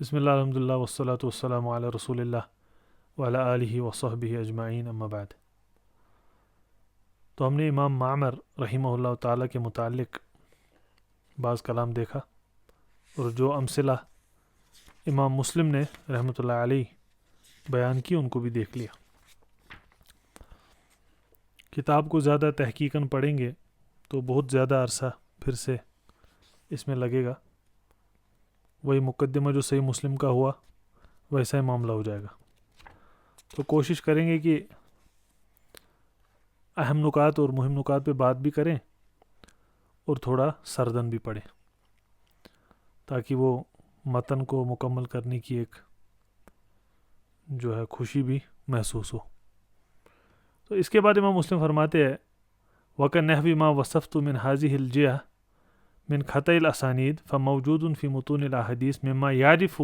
بسم اللہ الحمد للہ والصلاة والسلام علی رسول اللہ وعلی آلہ وصحبہ اجمعین اما بعد۔ تو ہم نے امام معمر رحمہ اللہ تعالیٰ کے متعلق بعض کلام دیکھا، اور جو امثلہ امام مسلم نے رحمۃ اللہ علیہ بیان کی ان کو بھی دیکھ لیا۔ کتاب کو زیادہ تحقیقاً پڑھیں گے تو بہت زیادہ عرصہ پھر سے اس میں لگے گا، وہی مقدمہ جو صحیح مسلم کا ہوا ویسا ہی معاملہ ہو جائے گا۔ تو کوشش کریں گے کہ اہم نکات اور مہم نکات پہ بات بھی کریں اور تھوڑا سردن بھی پڑھیں، تاکہ وہ متن کو مکمل کرنے کی ایک جو ہے خوشی بھی محسوس ہو۔ تو اس کے بعد امام مسلم فرماتے ہیں وَكَنَّحْوِ مَا وَصَفْتُ مِنْ هَذِهِ الْجِهَةِ من خطأ الاسانید فموجود فی متون الاحادیث مما یعرف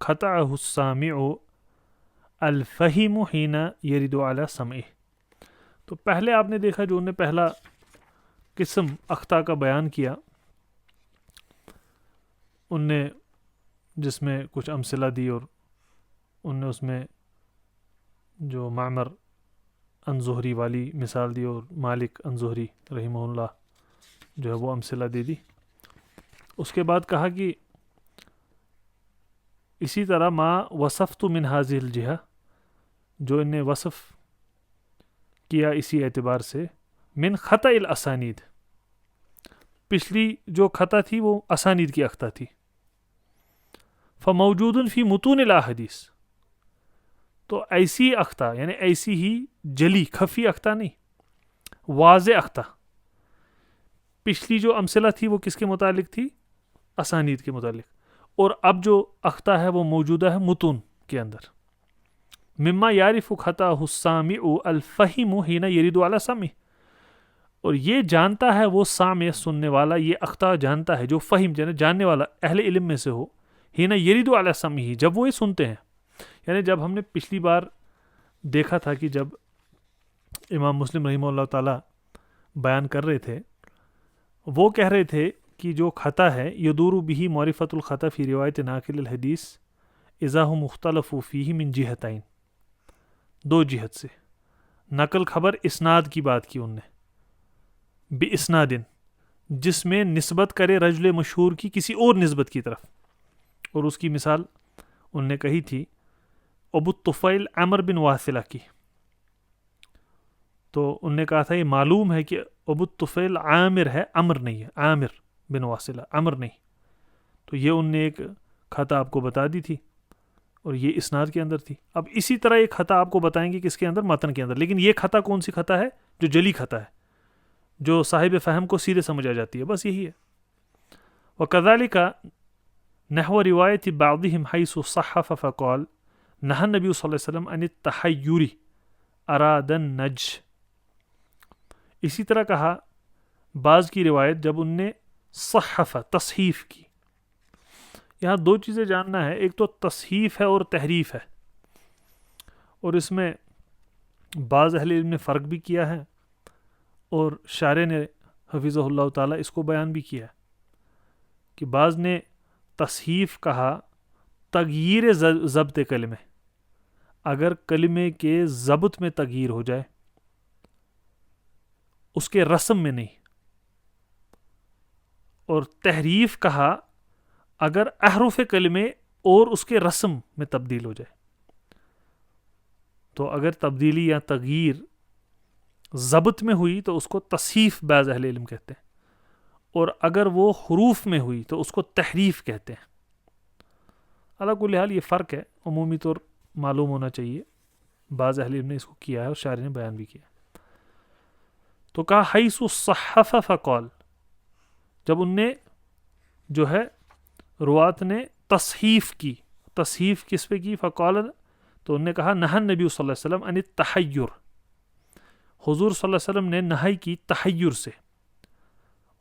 خطأه السامع الفہم حین یرد علی سمعه۔ تو پہلے آپ نے دیکھا جو انہوں نے پہلا قسم اخطاء کا بیان کیا، ان نے جس میں کچھ امثلہ دی، اور ان نے اس میں جو معمر عن زہری والی مثال دی اور مالک عن زہری رحمہ اللہ جو ہے وہ امثلہ دے دی۔ اس کے بعد کہا کہ اسی طرح ما وصفت من هذه الجہہ، جو ان نے وصف کیا اسی اعتبار سے، من خطأ الاسانید، پچھلی جو خطا تھی وہ اسانید کی اخطا تھی، فموجود فی متون الاحادیث، تو ایسی اخطا یعنی ایسی ہی جلی خفی اخطا نہیں، واضح اخطا۔ پچھلی جو امثلہ تھی وہ کس کے متعلق تھی؟ اسانید کے متعلق، اور اب جو اخطا ہے وہ موجودہ ہے متون کے اندر۔ مما یعرف خطأہ السامع الفہم حین یرد علی سمعہ، اور یہ جانتا ہے وہ سامع سننے والا، یہ اخطا جانتا ہے جو فہم یعنی جاننے والا اہل علم میں سے ہو، حین یرد علی سمعہ، جب وہ یہ سنتے ہیں۔ یعنی جب ہم نے پچھلی بار دیکھا تھا کہ جب امام مسلم رحمہ اللہ تعالی بیان کر رہے تھے، وہ کہہ رہے تھے کہ جو خطا ہے یدور به معرفت الخطا فی روایت ناقل الحدیث اذا هم مختلف فیہ من جہتین، دو جہت سے نقل خبر اسناد کی بات کی ان نے، باسناد، جس میں نسبت کرے رجل مشہور کی کسی اور نسبت کی طرف، اور اس کی مثال ان نے کہی تھی ابو الطفیل عمر بن واثلہ کی۔ تو ان نے کہا تھا یہ معلوم ہے کہ ابو الطفیل عامر ہے، عمر نہیں ہے، عامر بن واثلہ عمر نہیں۔ تو یہ ان نے ایک خطا آپ کو بتا دی تھی، اور یہ اسناد کے اندر تھی۔ اب اسی طرح ایک خطا آپ کو بتائیں گے کس کے اندر؟ متن کے اندر۔ لیکن یہ خطا کون سی خطا ہے؟ جو جلی خطا ہے، جو صاحب فہم کو سیدھے سمجھ آ جاتی ہے، بس یہی ہے۔ وَكَذَلِكَ نحو روایت بعضهم حیث صحف فقال نہى النبی صلی اللہ علیہ وسلم عن التحیر اراد النج۔ اسی طرح کہا بعض کی روایت جب ان نے صحف تصحیف کی۔ یہاں دو چیزیں جاننا ہے، ایک تو تصحیف ہے اور تحریف ہے، اور اس میں بعض اہل علم نے فرق بھی کیا ہے، اور شارح نے حفظہ اللہ تعالیٰ اس کو بیان بھی کیا ہے کہ بعض نے تصحیف کہا تغییر ضبط کلمے، اگر کلمے کے ضبط میں تغییر ہو جائے، اس کے رسم میں نہیں۔ اور تحریف کہا اگر احرف کلمے اور اس کے رسم میں تبدیل ہو جائے۔ تو اگر تبدیلی یا تغییر ضبط میں ہوئی تو اس کو تصحیف بعض اہل علم کہتے ہیں، اور اگر وہ حروف میں ہوئی تو اس کو تحریف کہتے ہیں۔ علی کل حال یہ فرق ہے، عمومی طور معلوم ہونا چاہیے، بعض اہل علم نے اس کو کیا ہے اور شارح نے بیان بھی کیا۔ تو کہا حیث صحف فقال، جب ان نے جو ہے روات نے تصحیف کی، تصحیف کس پہ کی؟ فقال، تو انہوں نے کہا نہى النبی صلی اللہ علیہ وسلم عن التحیر، حضور صلی اللہ علیہ وسلم نے نہی کی تحیر سے،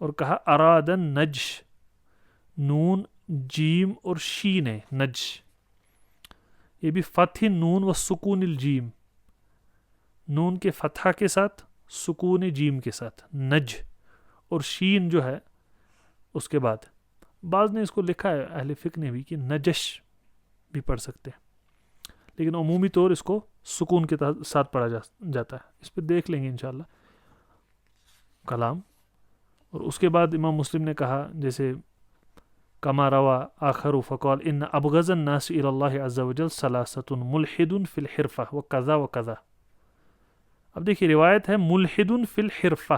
اور کہا اراد النج، نون جیم اور شین ہے نج، یہ بھی فتح نون و سکون الجیم، نون کے فتحہ کے ساتھ سکون جیم کے ساتھ نج، اور شین جو ہے اس کے بعد بعض نے اس کو لکھا ہے اہل فقہ نے بھی کہ نجش بھی پڑھ سکتے ہیں، لیکن عمومی طور اس کو سکون کے ساتھ پڑھا جاتا ہے. اس پہ دیکھ لیں گے انشاءاللہ کلام. اور اس کے بعد امام مسلم نے کہا جیسے کما روا آخر فقال ان ابغض الناس الى اللہ عز وجل ثلاثۃ ملحد فی الحرفہ وکذا وکذا. اب دیکھیے روایت ہے ملحد فی الحرفہ،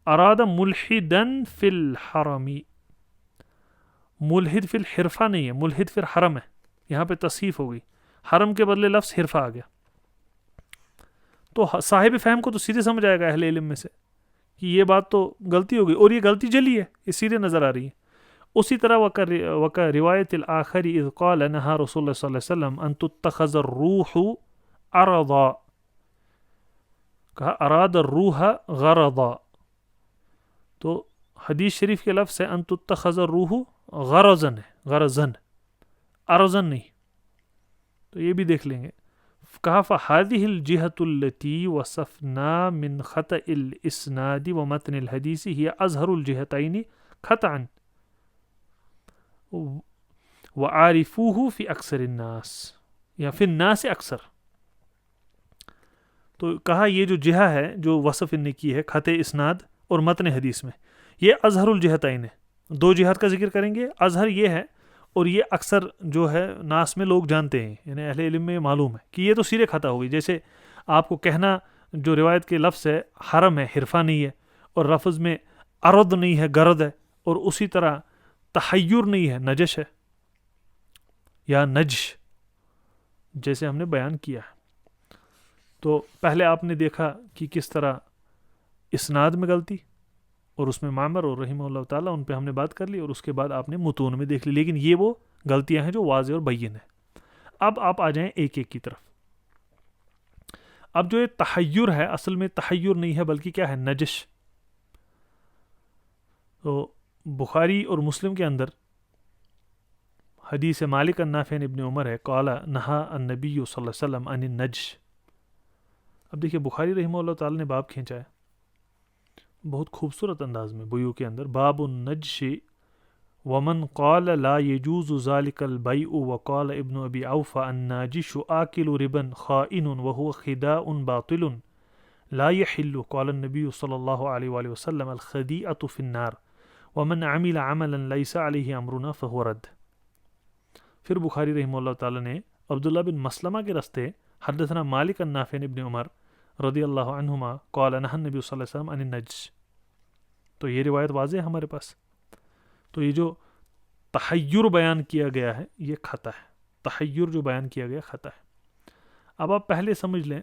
اراد ملحدا فی الحرم. ملحد فی الحرفہ نہیں ہے، ملحد فی الحرم ہے. یہاں پہ تصحیف ہو گئی، حرم کے بدلے لفظ حرفہ آ گیا. تو صاحب فہم کو تو سیدھے سمجھ آئے گا اہل علم میں سے کہ یہ بات تو غلطی ہو گئی، اور یہ غلطی جلی ہے، یہ سیدھے نظر آ رہی ہے. اسی طرح وکا روایت الآخر اذ قال نہا رسول اللہ صلی اللہ علیہ وسلم ان تتخذ الروح عرضا، کہا اراد الروح غرضا. تو حدیث شریف کے لفظ ہے ان تتخذ الروح غرضن ہے، غرضن، ارضن نہیں. تو یہ بھی دیکھ لیں گے. کہا فهذه الجهة التي وصفنا من خطأ الاسناد ومتن الحديث هي أظهر الجهتين خطأ وعارفوه في اکثر الناس یا فی الناس اکثر. تو کہا یہ جو جہہ ہے جو وصف ان نے کی ہے خط اسناد اور متن حدیث میں، یہ اظہر الجہتین ہے. دو جہات کا ذکر کریں گے، اظہر یہ ہے اور یہ اکثر جو ہے ناس میں لوگ جانتے ہیں، یعنی اہل علم میں معلوم ہے کہ یہ تو سیرے خطا ہوگی. جیسے آپ کو کہنا جو روایت کے لفظ ہے حرم ہے، حرفہ نہیں ہے، اور لفظ میں ارد نہیں ہے، گرد ہے، اور اسی طرح تحیر نہیں ہے، نجش ہے یا نجش، جیسے ہم نے بیان کیا ہے. تو پہلے آپ نے دیکھا کہ کس طرح اسناد میں غلطی، اور اس میں معمر اور رحمہ اللہ تعالیٰ ان پہ ہم نے بات کر لی، اور اس کے بعد آپ نے متون میں دیکھ لی. لیکن یہ وہ غلطیاں ہیں جو واضح اور بین ہیں. اب آپ آ جائیں ایک ایک کی طرف. اب جو یہ تحیر ہے اصل میں تحیر نہیں ہے بلکہ کیا ہے، نجش. تو بخاری اور مسلم کے اندر حدیث مالک النافع ابن عمر ہے قال نہا النبی صلی اللہ علیہ وسلم عن النجش. اب دیکھیے بخاری رحمہ اللہ تعالیٰ نے باب کھینچا ہے بہت خوبصورت انداز میں بیوع کے اندر، باب النجش ومن قال لا يجوز ذلك البيع وقال ابن ابي اوفى الناجش آكل ربا خائن وهو خداع باطل لا يحل قال النبي صلى الله عليه وآله وسلم الخديعة في النار ومن عمل عملا ليس عليه امرنا فهو رد. پھر بخاری رحمہ اللہ تعالیٰ نے عبداللہ بن مسلمہ کے رستے حدثنا مالک النافع ابن عمر رضی اللہ عنہما قال نہى النبی صلی اللہ علیہ وسلم عن النجش. تو یہ روایت واضح ہے ہمارے پاس. تو یہ جو تحیر بیان کیا گیا ہے یہ خطا ہے، تحیر جو بیان کیا گیا خطا ہے. اب آپ پہلے سمجھ لیں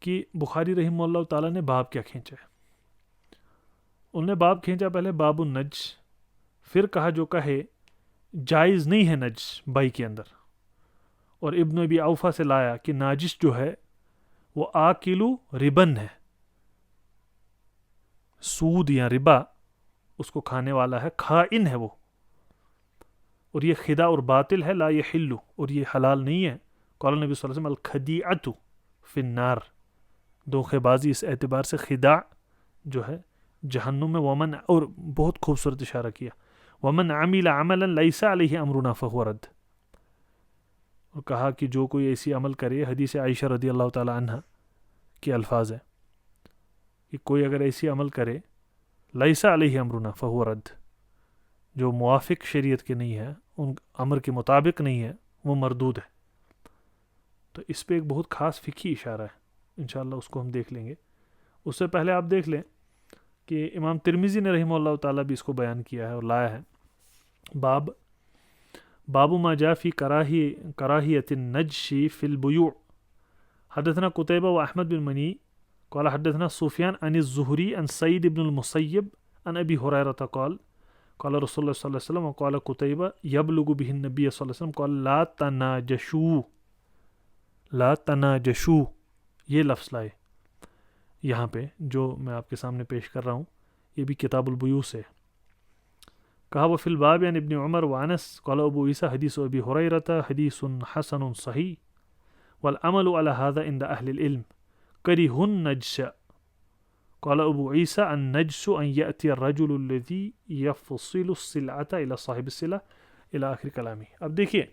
کہ بخاری رحمہ اللہ تعالیٰ نے باب کیا کھینچا ہے. انہوں نے باب کھینچا پہلے باب النجش، پھر کہا جو کہے جائز نہیں ہے نجش بائی کے اندر، اور ابن ابی اوفا سے لایا کہ ناجش جو ہے وہ آکلو ربن ہے، سود یا ربا اس کو کھانے والا ہے، خائن ہے وہ، اور یہ خدا اور باطل ہے، لا یحل، اور یہ حلال نہیں ہے. قال نبی صلی اللہ علیہ وسلم الخدیعۃ فی النار، دھوخے بازی اس اعتبار سے خداع جو ہے جہنم میں. ومن، اور بہت خوبصورت اشارہ کیا، ومن عمل عملا لیس علیہ امرنا فہو رد، اور کہا کہ جو کوئی ایسی عمل کرے، حدیث عائشہ رضی اللہ تعالی عنہ کے الفاظ ہیں کہ کوئی اگر ایسی عمل کرے لیس علیہ امرنا فہو رد، جو موافق شریعت کے نہیں ہے، ان امر کے مطابق نہیں ہے، وہ مردود ہے. تو اس پہ ایک بہت خاص فقہی اشارہ ہے، انشاءاللہ اس کو ہم دیکھ لیں گے. اس سے پہلے آپ دیکھ لیں کہ امام ترمذی نے رحمہ اللہ تعالیٰ بھی اس کو بیان کیا ہے اور لایا ہے. باب ما جاء فی کراہیت النجش فی البیوع. حدثنا قتیبہ و احمد بن منی قال حدثنا سفیان عن الزہری عن سعید بن المسیب عن ابی ہریرہ قال قال رسول اللہ صلی اللہ علیہ وسلم وقال قتیبہ یبلغ به النبی صلی اللہ علیہ وسلم قال لا تناجشوا، لا تناجشوا، یہ لفظ لائے یہاں پہ جو میں آپ کے سامنے پیش کر رہا ہوں، یہ بھی کتاب البیوع سے. کہا وہ فی الباب عن ابن عمر وانس قال ابو عیسیٰ حدیث ابی ہریرہ حدیث حسن صحیح والعمل على هذا عند اہل العلم کرہ النجش. قال ابو عیسیٰ النجش ان یأتی الرجل الذي يفصل السلعة الى صاحب السلعة الی آخر کلامی. اب دیکھیے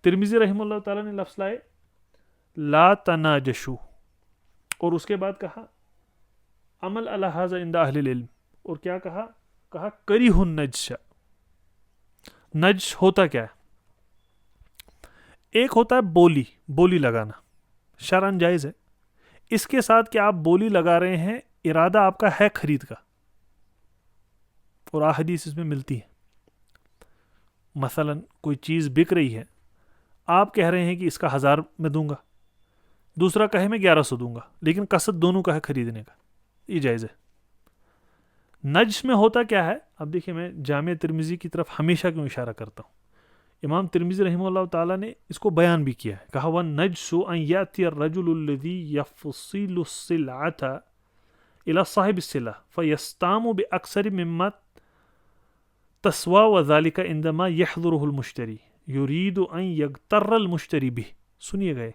ترمذی رحمہ اللہ تعالیٰ نے لفظ لائے لا تناجشو، اور اس کے بعد کہا عمل علی ھذا عند اہل العلم، اور کیا کہا کریہ النجش. نجش ہوتا کیا ہے؟ ایک ہوتا ہے بولی لگانا، شرعاً جائز ہے. اس کے ساتھ کہ آپ بولی لگا رہے ہیں، ارادہ آپ کا ہے خرید کا، اور احادیث اس میں ملتی ہے. مثلا کوئی چیز بک رہی ہے، آپ کہہ رہے ہیں کہ اس کا 1000 میں دوں گا، دوسرا کہے میں 1100 دوں گا، لیکن قصد دونوں کا ہے خریدنے کا، یہ جائز ہے. نجش میں ہوتا کیا ہے؟ اب دیکھیں میں جامع ترمذی کی طرف ہمیشہ کیوں اشارہ کرتا ہوں. امام ترمذی رحمہ اللہ تعالیٰ نے اس کو بیان بھی کیا ہے، کہا وَالنَّجْسُ أَن يَأْتِيَ الرَّجُلُ الَّذِي يَفْصِلُ السِّلْعَةَ إِلَى صَاحِبِ السِّلْعَةِ فَيَسْتَامُ بِأَكْثَرِ مِمَّا تَسْوَى وَذَلِكَ عِندَمَا يَحْضُرُهُ الْمُشْتَرِي يُرِيدُ أَن يَغْتَرَّ الْمُشْتَرِي بِهِ. سنیے گئے،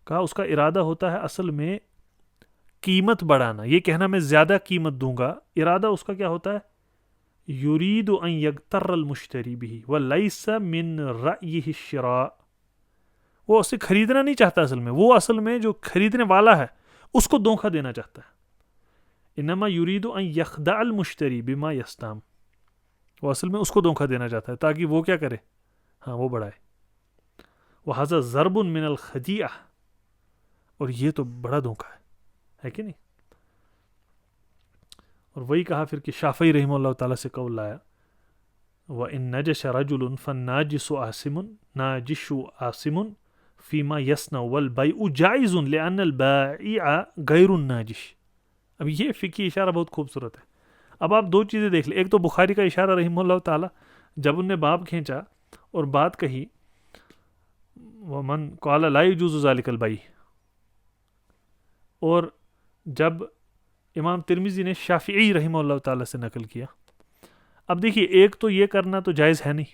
کہا اس کا ارادہ ہوتا ہے اصل میں قیمت بڑھانا، یہ کہنا میں زیادہ قیمت دوں گا، ارادہ اس کا کیا ہوتا ہے یرید ان یغتر المشتری به وليس من رأیه الشراء. وہ اسے خریدنا نہیں چاہتا، وہ اصل میں جو خریدنے والا ہے اس کو دھوکہ دینا چاہتا ہے. انما یرید ان یخدع المشتری بما یستام، وہ اصل میں اس کو دھوکہ دینا چاہتا ہے تاکہ وہ کیا کرے، ہاں وہ بڑھائے. وہذا ضرب من الخدیعہ، اور یہ تو بڑا دھوکہ ہے کہ نہیں. اور وہی کہا پھر کہ شافعی رحمہ اللہ تعالیٰ سے قول لایا وَإِن نَجَشَ رَجُلٌ فَالنَّاجِسُ آسِمٌ فِيمَا يَصْنَعُ وَالْبَيْعُ جَائِزٌ لِأَنَّ الْبَائِعَ غَيْرُ النَّاجِشِ. اب یہ فقہی اشارہ بہت خوبصورت ہے. اب آپ دو چیزیں دیکھ لیں، ایک تو بخاری کا اشارہ رحمہ اللہ تعالیٰ جب انہوں نے باب کھینچا اور بات کہی وَمَنْ قَالَ لَا يَجُوزُ ذَلِكَ الْبَيْعُ، اور جب امام ترمذی نے شافعی رحمہ اللہ تعالیٰ سے نقل کیا. اب دیکھیے ایک تو یہ کرنا تو جائز ہے نہیں،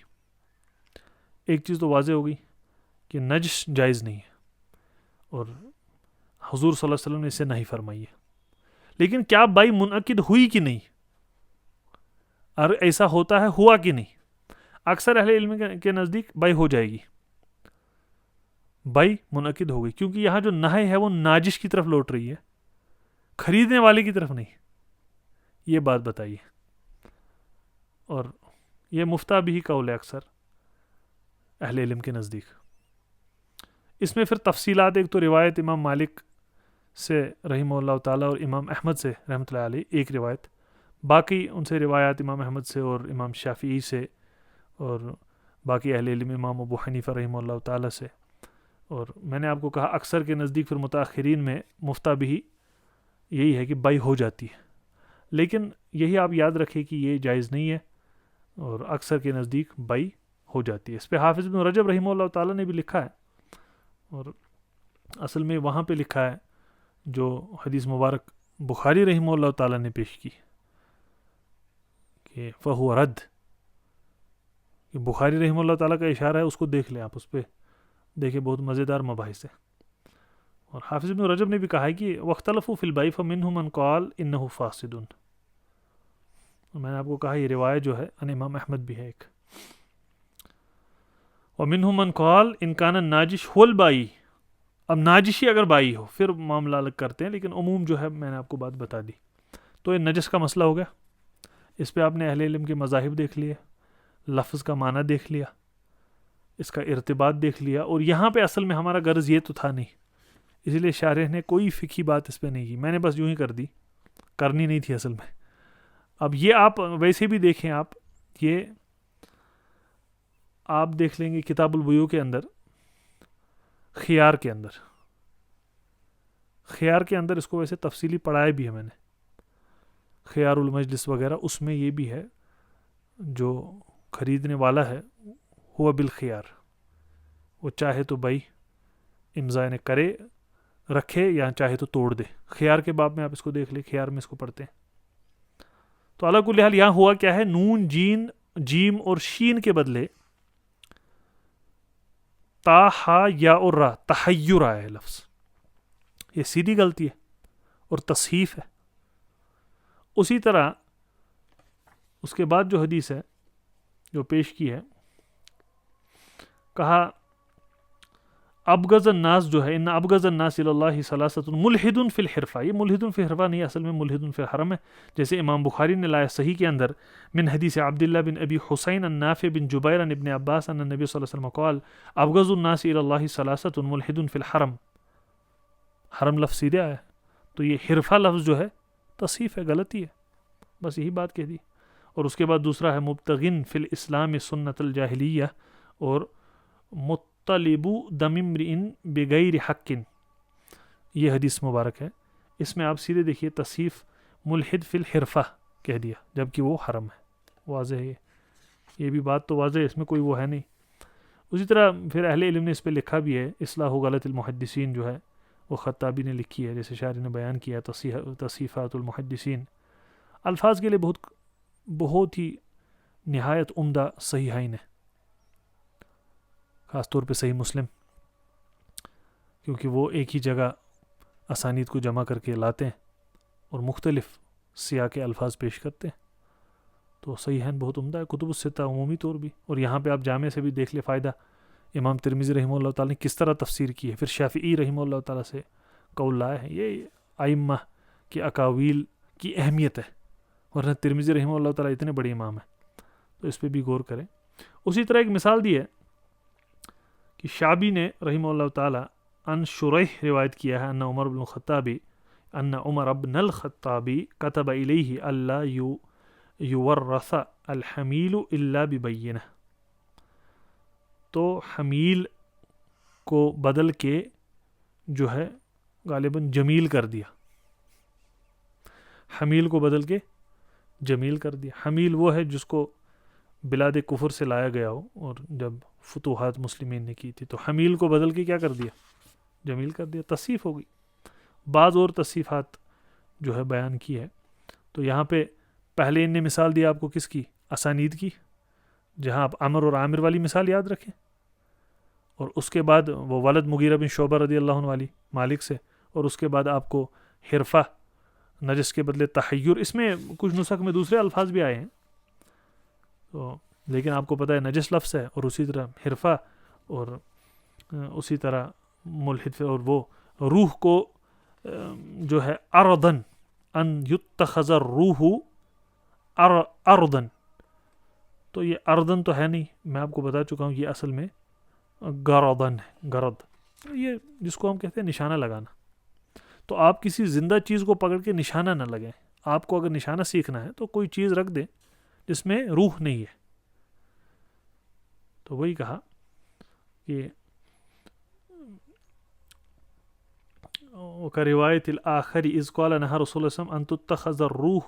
ایک چیز تو واضح ہو گئی کہ نجش جائز نہیں ہے، اور حضور صلی اللہ علیہ وسلم نے اسے نہیں فرمائی ہے. لیکن کیا بائی منعقد ہوئی کہ نہیں، اور ایسا ہوتا ہے ہوا کہ نہیں؟ اکثر اہل علم کے نزدیک بائی ہو جائے گی، بائی منعقد ہو گئی، کیونکہ یہاں جو نہی ہے وہ ناجش کی طرف لوٹ رہی ہے، خریدنے والے کی طرف نہیں. یہ بات بتائیے. اور یہ مفتہ بھی قول ہے اکثر اہل علم کے نزدیک. اس میں پھر تفصیلات، ایک تو روایت امام مالک سے رحمہ اللہ تعالیٰ اور امام احمد سے رحمۃ اللہ علیہ ایک روایت، باقی ان سے روایات امام احمد سے اور امام شافعی سے اور باقی اہل علم امام ابو حنیفہ رحمہ اللہ تعالیٰ سے. اور میں نے آپ کو کہا اکثر کے نزدیک پھر متاخرین میں مفتہ بھی یہی ہے کہ بائی ہو جاتی ہے، لیکن یہی آپ یاد رکھیں کہ یہ جائز نہیں ہے، اور اکثر کے نزدیک بائی ہو جاتی ہے. اس پہ حافظ ابن رجب رحمہ اللہ تعالیٰ نے بھی لکھا ہے، اور اصل میں وہاں پہ لکھا ہے جو حدیث مبارک بخاری رحمہ اللہ تعالیٰ نے پیش کی کہ فہو رد، کہ بخاری رحمہ اللہ تعالیٰ کا اشارہ ہے، اس کو دیکھ لیں آپ، اس پہ دیکھیں بہت مزیدار مباحث ہے. اور حافظ ابن رجب نے بھی کہا ہے کہ وَاخْتَلَفُوا فِي الْبَيْعِ فَمِنْهُمْ مَنْ قَالَ إِنَّهُ فَاسِدٌ. اور میں نے آپ کو کہا یہ روایت جو ہے ان امام احمد بھی ہے ایک. وَمِنْهُمْ مَنْ قَالَ إِنْ كَانَ النَّاجِشُ هُوَ الْبَائِعُ. اب ناجشی اگر بائی ہو پھر معاملہ الگ کرتے ہیں، لیکن عموم جو ہے میں نے آپ کو بات بتا دی. تو یہ نجس کا مسئلہ ہو گیا. اس پہ آپ نے اہل علم کے مذاہب دیکھ لیے، لفظ کا معنی دیکھ لیا، اس کا ارتباط دیکھ لیا. اور یہاں پہ اصل میں ہمارا غرض یہ تو تھا نہیں، اس لیے شارح نے کوئی فقہی بات اس پہ نہیں کی، میں نے بس یوں ہی کر دی، کرنی نہیں تھی اصل میں. اب یہ آپ ویسے بھی دیکھیں، یہ آپ دیکھ لیں گے کتاب البیوع کے اندر، خیار کے اندر اس کو ویسے تفصیلی پڑھایا بھی ہے میں نے، خیار المجلس وغیرہ، اس میں یہ بھی ہے جو خریدنے والا ہے ہوا بالخیار، وہ چاہے تو بھائی امضا نے کرے رکھے یا چاہے تو توڑ دے. خیار کے باب میں آپ اس کو دیکھ لیں، خیار میں اس کو پڑھتے ہیں. تو علی کل حال یہاں ہوا کیا ہے، نون جیم اور شین کے بدلے تا ہا یا اور را تحیر آیا ہے لفظ. یہ سیدھی غلطی ہے اور تصحیف ہے. اسی طرح اس کے بعد جو حدیث ہے جو پیش کی ہے کہا ابغض الناس جو ہے ان ابغض الناس الی اللہ ثلاثۃ ملحد فی الحرفہ، یہ ملحد فی الحرفہ نہیں، اصل میں ملحد فی الحرم ہے، جیسے امام بخاری نے لایا صحیح کے اندر من حدیث عبداللہ بن ابی حسین النافع بن جبیر عن ابن عباس ان النبی صلی اللہ علیہ وسلم قال ابغض الناس الی اللہ ثلاثۃ ملحد فی الحرم، حرم لفظ سیدھے آیا، تو یہ حرفہ لفظ جو ہے تصحیف ہے، غلطی ہے، بس یہی بات کہہ دی۔ اور اس کے بعد دوسرا ہے مبتغن فی الاسلام سنت الجاہلیہ اور مطلب دم امرئ بغیر حق، یہ حدیث مبارک ہے، اس میں آپ سیدھے دیکھیے تصحیف ملحد فی الحرفہ کہہ دیا جبکہ وہ حرم ہے، واضح ہے یہ بھی بات تو واضح ہے، اس میں کوئی وہ ہے نہیں۔ اسی طرح پھر اہل علم نے اس پہ لکھا بھی ہے، اصلاح غلط المحدثین جو ہے وہ خطابی نے لکھی ہے، جیسے شاعر نے بیان کیا تصحیفات المحدثین، الفاظ کے لیے بہت ہی نہایت عمدہ صحیحین ہے، خاص طور پہ صحیح مسلم، کیونکہ وہ ایک ہی جگہ اسانید کو جمع کر کے لاتے ہیں اور مختلف سیاق کے الفاظ پیش کرتے ہیں، تو صحیحین بہت عمدہ ہے، کتب الستہ عمومی طور بھی، اور یہاں پہ آپ جامع سے بھی دیکھ لیں فائدہ امام ترمذی رحمہ اللہ تعالیٰ نے کس طرح تفسیر کی ہے، پھر شافعی رحمہ اللہ تعالیٰ سے قول لائے ہیں، یہ ائمہ کی اقاویل کی اہمیت ہے، ورنہ ترمذی رحمہ اللہ تعالیٰ اتنے بڑے امام ہیں، تو اس پہ بھی غور کریں۔ اسی طرح ایک مثال دی ہے کہ شعبی نے رحمہ اللہ تعالیٰ ان شریح روایت کیا ہے ان عمر بن الخطابی کتب الیہ اللہ یورث الحمیل الا ببینہ، تو حمیل کو بدل کے جو ہے غالباً جمیل کر دیا، حمیل کو بدل کے جمیل کر دیا، حمیل وہ ہے جس کو بلاد کفر سے لایا گیا ہو اور جب فتوحات مسلمین نے کی تھی، تو حمیل کو بدل کے کیا کر دیا، جمیل کر دیا، تصحیف ہو گئی۔ بعض اور تصحیفات جو ہے بیان کی ہے، تو یہاں پہ پہلے ان نے مثال دیا آپ کو کس کی، اسانید کی، جہاں آپ عمر اور عامر والی مثال یاد رکھیں، اور اس کے بعد وہ ولد مغیرہ بن شعبہ رضی اللہ عنہ والی مالک سے، اور اس کے بعد آپ کو حرفہ نجس کے بدلے تحیر، اس میں کچھ نسخ میں دوسرے الفاظ بھی آئے ہیں، تو لیکن آپ کو پتہ ہے نجس لفظ ہے، اور اسی طرح حرفہ، اور اسی طرح ملحد، اور وہ روح کو جو ہے اردن ان یتخذ الروح اردن، تو یہ اردن تو ہے نہیں، میں آپ کو بتا چکا ہوں، یہ اصل میں گردن ہے، گرد، یہ جس کو ہم کہتے ہیں نشانہ لگانا، تو آپ کسی زندہ چیز کو پکڑ کے نشانہ نہ لگائیں، آپ کو اگر نشانہ سیکھنا ہے تو کوئی چیز رکھ دیں جس میں روح نہیں ہے، تو وہی کہا کہ وَكَرِوَایَةِ الْآخَرِ إِذْ قَالَ نَهَى رسول اللہ صلی اللہ علیہ وسلم أَن تُتَّخَذَ الرُّوحُ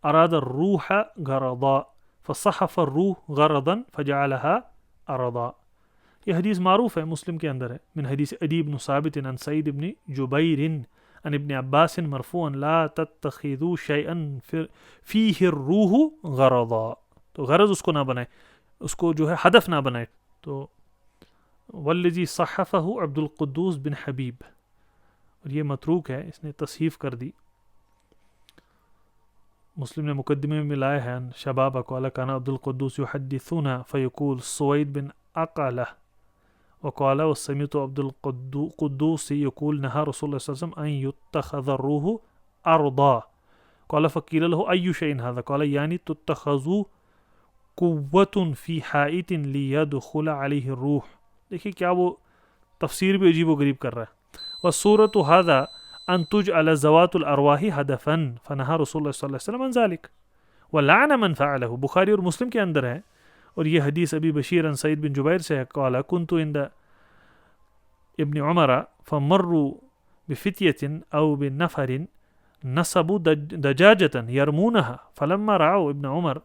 أَرَادَ الرُّوحَ غَرَضًا فَصَحَفَ الرُّوحُ غَرَضًا فَجَعَلَهَا أَرَضًا، یہ حدیث معروف ہے، مسلم کے اندر ہے، من حدیث عدی بن ثابت عن سعید بن جبیر عن ابن عباس مرفوعا لا تتخذوا شيئا فيه الروح غرضا، تو غرض اس کو نہ بنائے، اس کو جو ہے ہدف نہ بنائے، تو والذی صحفہ عبد القدوس بن حبیب، اور یہ متروک ہے، اس نے تصحیف کر دی، مسلم نے مقدمے میں لایا ہے، شباب قال کان عبد القدوس یحدثنا فیقول سوید بن اقالہ وقال وسمعت عبد القدوس يقول نهى رسول الله صلى الله عليه وسلم ان يتخذ الروح ارضا، قال فقيل له اي شيء هذا، قال يعني تتخذ قوة في حائط ليدخل عليه الروح، دیکھیے کیا وہ تفسیر بھی عجیب و غریب کر رہا ہے، والصورة هذا ان تجعل ذوات الارواح هدفا فنهى رسول الله صلی اللہ علیہ وسلم عن ذلك ولعن من فعله، بخاری اور مسلم کے اندر ہے، اور یہ حدیث ابی بشیر عن سعید بن جبیر سے ہے، قال كنت عند ابن عمر فمروا بفتية او بنفر نصبوا دجاجة يرمونها فلما رعوا ابن عمر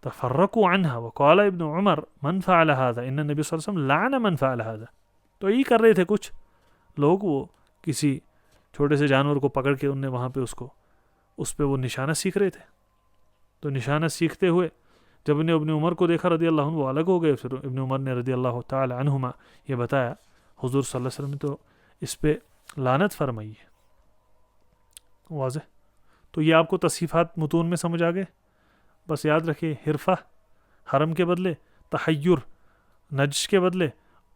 تفرقوا عنها وقال ابن عمر من فعل هذا ان النبي صلی اللہ علیہ وسلم لعن من فعل هذا، تو یہی کر رہے تھے کچھ لوگ، وہ کسی چھوٹے سے جانور کو پکڑ کے انہیں وہاں پہ اس پہ وہ نشانہ سیکھ رہے تھے، تو نشانہ سیکھتے ہوئے جب انہیں ابن عمر کو دیکھا رضی اللہ عنہ، وہ الگ ہو گئے، پھر ابن عمر نے رضی اللہ تعالی عنہما یہ بتایا حضور صلی اللہ علیہ وسلم نے تو اس پہ لعنت فرمائی ہے، واضح۔ تو یہ آپ کو تصحیفات متون میں سمجھ آ گئے، بس یاد رکھیں حرفہ حرم کے بدلے تحیر نجش کے بدلے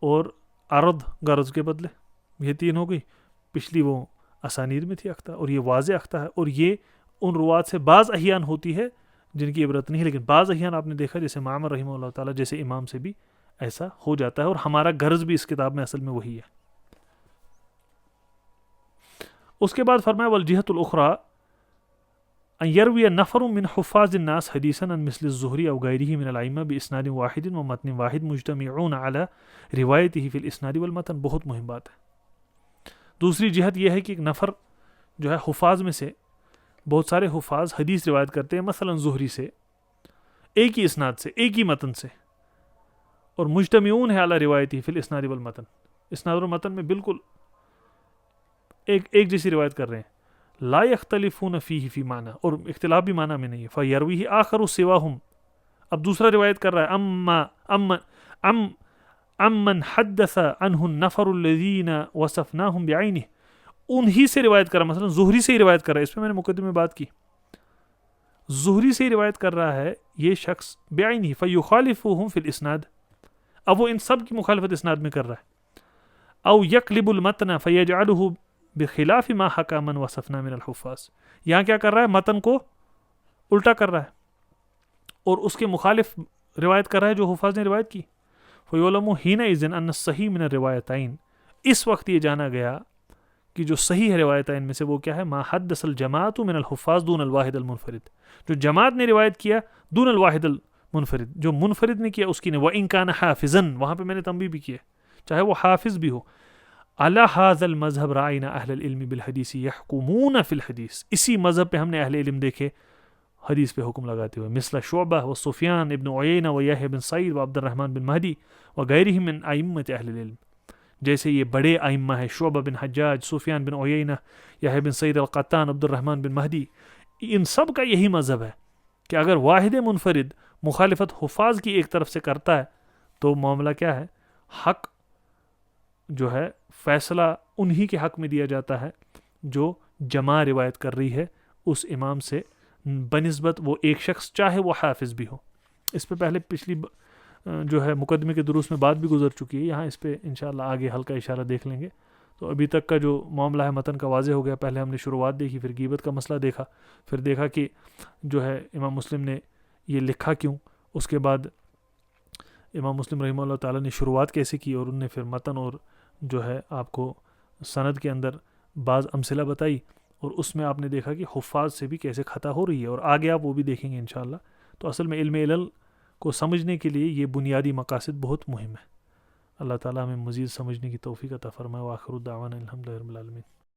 اور عرض غرض کے بدلے، یہ تین ہو گئی. پچھلی وہ اسانید میں تھی اختہ، اور یہ واضح اختہ ہے، اور یہ ان روات سے بعض احیان ہوتی ہے جن کی عبرت نہیں ہے، لیکن بعض احیان آپ نے دیکھا جیسے معمر رحمہ اللہ تعالیٰ جیسے امام سے بھی ایسا ہو جاتا ہے، اور ہمارا غرض بھی اس کتاب میں اصل میں وہی ہے. اس کے بعد فرمایا والجہۃ الاخری ان یروی نفر من حفاظ الناس حدیثا عن مثل الزہری او غیرہ من الائمہ باسناد واحد و متن واحد مجتمعون علی روایتہ فی الاسناد والمتن. بہت مہم بات ہے. دوسری جہت یہ ہے کہ ایک نفر جو ہے حفاظ میں سے بہت سارے حفاظ حدیث روایت کرتے ہیں مثلا زہری سے، ایک ہی اسناد سے، ایک ہی متن سے، اور مجتمعون ہے علی روایتہ فی الاسناد والمتن، اسناد اور متن میں بالکل ایک جیسی روایت کر رہے ہیں. لا یختلفون فیہ فی معنی، اور اختلاف بھی معنی میں نہیں ہے. فیرویہ آخر سواہم، اب دوسرا روایت کر رہا ہے امن حدث عنہ النفر الذین وصفناہم بعینہ، انہی سے روایت کر رہا ہے، مثلا زہری سے ہی روایت کر رہا ہے. اس پہ میں نے مقدمے میں بات کی، زہری سے ہی روایت کر رہا ہے یہ شخص بعینہ، فیخالفہم فی الاسناد، اب وہ ان سب کی مخالفت اسناد میں کر رہا ہے. او یقلب المتن فیجعلہ بخلاف ما حکا من وصفنا من الحفاظ، یہاں کیا کر رہا ہے، متن کو الٹا کر رہا ہے اور اس کے مخالف روایت کر رہا ہے جو حفاظ نے روایت کی. فیعلم حینئذ ان الصحیح من الروایتین، اس وقت یہ جانا گیا کہ جو صحیح ہے روایتین میں سے وہ کیا ہے، ما حدث الجماعت من الحفاظ دون الواحد المنفرد، جو جماعت نے روایت کیا دون الواحد المنفرد، جو منفرد نے کیا اس کی نے. وَإِن كَانَ حَافِظًا، وہاں پہ میں نے تنبیہ بھی کیا چاہے وہ حافظ بھی ہو. عَلَى هَذَا الْمَذْهَبْ رَأَيْنَا أَهْلَ الْعِلْمِ بِالْحَدِيثِ يَحْكُمُونَ فِي الْحَدِيثِ، اسی مذہب پہ ہم نے اہل علم دیکھے حدیث پہ حکم لگاتے ہوئے، مثل شعبہ و سفیان ابن عیینہ و یحییٰ بن سعید و عبد الرحمن بن مہدی وغیرہم من ائمۃ اہل العلم. جیسے یہ بڑے ائمہ ہیں شعبہ بن حجاج، سفیان بن عیینہ، یحییٰ بن سعید القطان، عبد الرحمن بن مہدی، ان سب کا یہی مذہب ہے کہ اگر واحد منفرد مخالفت حفاظ کی ایک طرف سے کرتا ہے تو معاملہ کیا ہے، حق جو ہے فیصلہ انہی کے حق میں دیا جاتا ہے جو جماع روایت کر رہی ہے اس امام سے بنسبت وہ ایک شخص چاہے وہ حافظ بھی ہو. اس پہ پہلے پچھلی جو ہے مقدمے کے دروس میں بات بھی گزر چکی ہے، یہاں اس پہ انشاءاللہ آگے ہلکا اشارہ دیکھ لیں گے. تو ابھی تک کا جو معاملہ ہے متن کا واضح ہو گیا. پہلے ہم نے شروعات دیکھی، پھر غیبت کا مسئلہ دیکھا، پھر دیکھا کہ جو ہے امام مسلم نے یہ لکھا کیوں، اس کے بعد امام مسلم رحمہ اللہ تعالیٰ نے شروعات کیسے کی، اور انہوں نے پھر متن اور جو ہے آپ کو سند کے اندر بعض امثلہ بتائی، اور اس میں آپ نے دیکھا کہ حفاظ سے بھی کیسے خطا ہو رہی ہے، اور آگے آپ وہ بھی دیکھیں گے انشاءاللہ. تو اصل میں علم علل کو سمجھنے کے لیے یہ بنیادی مقاصد بہت مہم ہے. اللہ تعالیٰ ہمیں مزید سمجھنے کی توفیق عطا فرمائے. وآخر دعوانا الحمدللہ رب العالمین.